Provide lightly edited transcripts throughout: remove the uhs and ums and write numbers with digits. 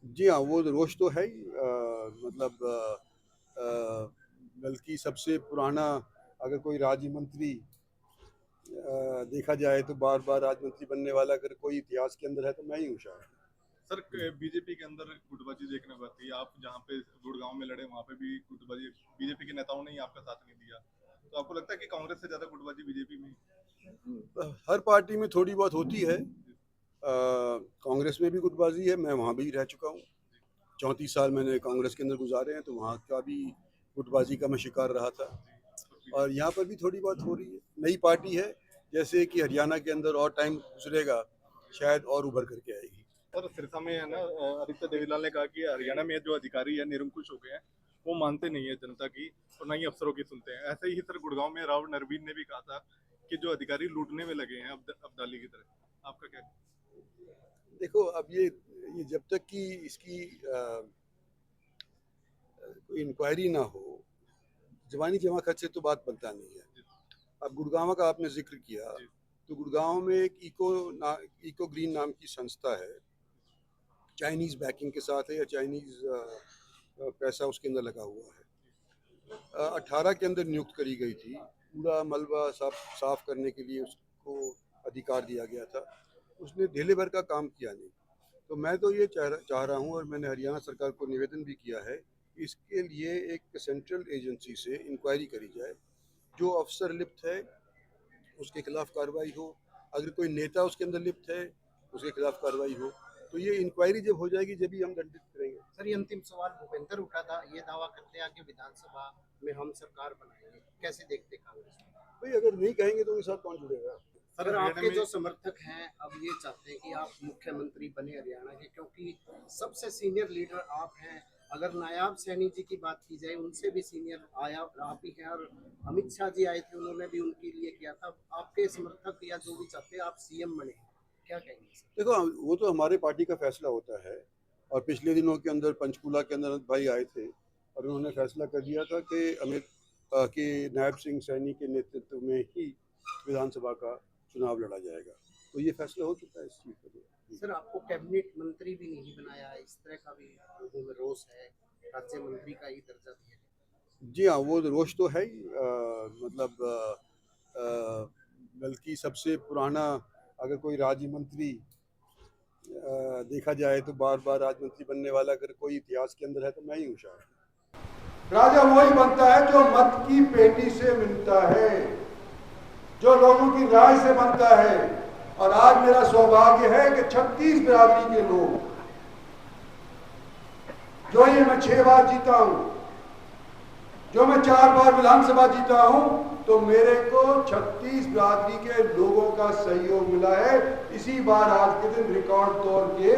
जी हाँ, वो रोष तो है ही। मतलब बल्कि सबसे पुराना अगर कोई राज्य मंत्री देखा जाए तो बार-बार राज्य मंत्री बनने वाला अगर कोई इतिहास के अंदर है तो मैं ही हूँ शायद। सर बीजेपी के अंदर गुटबाजी देखने को आती है। आप जहाँ पे गुड़गांव में लड़े वहाँ पे भी गुटबाजी, बीजेपी के नेताओं ने ही आपका साथ नहीं दिया। तो आपको लगता है कि कांग्रेस से ज्यादा गुटबाजी बीजेपी में हर पार्टी में थोड़ी बहुत होती है। कांग्रेस में भी गुटबाजी है, मैं वहाँ भी रह चुका हूँ। 34 साल मैंने कांग्रेस के अंदर गुजारे हैं, तो वहाँ का भी गुटबाजी का मैं शिकार रहा था। और यहाँ पर भी थोड़ी बहुत हो रही है। नई पार्टी है, जैसे कि हरियाणा के अंदर और टाइम गुजरेगा, शायद और उभर करके आएगी। सर सिरसा में है ना, आदित्य देवीलाल ने कहा कि हरियाणा में जो अधिकारी है निरंकुश हो गए हैं, वो मानते नहीं है जनता की और ना ही अफसरों की सुनते हैं। ऐसे ही सर गुड़गांव में राव नरवीन ने भी कहा था कि जो अधिकारी लूटने में लगे हैं अब्दाली की तरह। आपका क्या? देखो, अब ये जब तक कि इसकी कोई इंक्वायरी ना हो, जवानी जमा खर्च से तो बात बनता नहीं है। अब गुड़गांव का आपने जिक्र किया, तो गुड़गांव में एक इको ग्रीन नाम की संस्था है, चाइनीज बैकिंग के साथ है या चाइनीज पैसा उसके अंदर लगा हुआ है। 18 के अंदर नियुक्त करी गई थी, कूड़ा मलबा साफ करने के लिए उसको अधिकार दिया गया था। उसने ढेले भर का काम किया नहीं। तो मैं तो ये चाह रहा हूँ, और मैंने हरियाणा सरकार को निवेदन भी किया है, इसके लिए एक सेंट्रल एजेंसी से इंक्वायरी करी जाए। जो अफसर लिप्त है उसके खिलाफ कार्रवाई हो, अगर कोई नेता उसके अंदर लिप्त है उसके खिलाफ कार्रवाई हो। तो ये इंक्वायरी जब हो जाएगी जब ही हम दंडित करेंगे। सर ये अंतिम सवाल भूपेंद्र उठा था, ये दावा करते हैं कि विधानसभा में हम सरकार बनाएंगे, कैसे देखते कांग्रेस में? भाई अगर नहीं कहेंगे तो उनके साथ कौन जुड़ेगा। सर आपके जो समर्थक हैं अब ये चाहते हैं कि आप मुख्यमंत्री बने हरियाणा के, क्योंकि सबसे सीनियर लीडर आप हैं। अगर नायाब सैनी जी की बात की जाए, उनसे भी सीनियर आया आप ही हैं, और अमित शाह जी आए थे, उन्होंने भी उनके लिए किया था। आपके समर्थक या जो भी चाहते हैं आप सीएम बने, क्या कहेंगे सर? देखो, वो तो हमारे पार्टी का फैसला होता है। और पिछले दिनों के अंदर पंचकूला के अंदर अमित भाई आए थे और उन्होंने फैसला कर दिया था कि कि नायब सिंह सैनी के नेतृत्व में ही विधानसभा का चुनाव लड़ा जाएगा। तो ये फैसला हो चुका है इस चीज़ पर। सर आपको कैबिनेट मंत्री भी नहीं बनाया, इस तरह का भी लोगों में रोष है, राज्य मंत्री का ही दर्जा दिया गया। जी हाँ, वो रोष तो है ही। मतलब बल्कि सबसे पुराना अगर कोई राज्य मंत्री देखा जाए तो बार-बार राज्य मंत्री बनने वाला अगर कोई इतिहास के अंदर है तो मैं ही हूँ शायद। राजा वही बनता है जो मत की पेटी से मिलता है, जो लोगों की राय से बनता है। और आज मेरा सौभाग्य है कि 36 बिरादरी के लोग, जो ये मैं 6 बार जीता हूं, जो मैं 4 बार विधानसभा जीता हूं, तो मेरे को 36 बिरादरी के लोगों का सहयोग मिला है। इसी बार आज के दिन रिकॉर्ड तोड़ के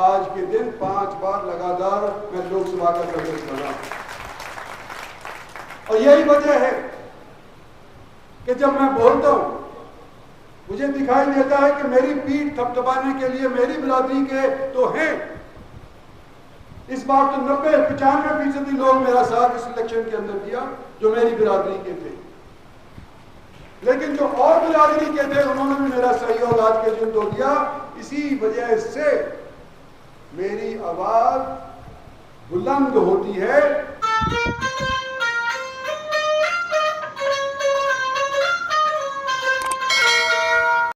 आज के दिन 5 बार लगातार मैं लोकसभा का सदस्य बना। और यही वजह है कि जब मैं बोलता हूं मुझे दिखाई देता है कि मेरी पीठ थपथपाने के लिए मेरी बिरादरी के तो हैं। इस बार तो 90-95% लोग मेरा साथ इस इलेक्शन के अंदर दिया जो मेरी बिरादरी के थे। लेकिन जो और बिरादरी के थे उन्होंने भी मेरा सहयोग आज के दिन तो दिया। इसी वजह से मेरी आवाज बुलंद होती है।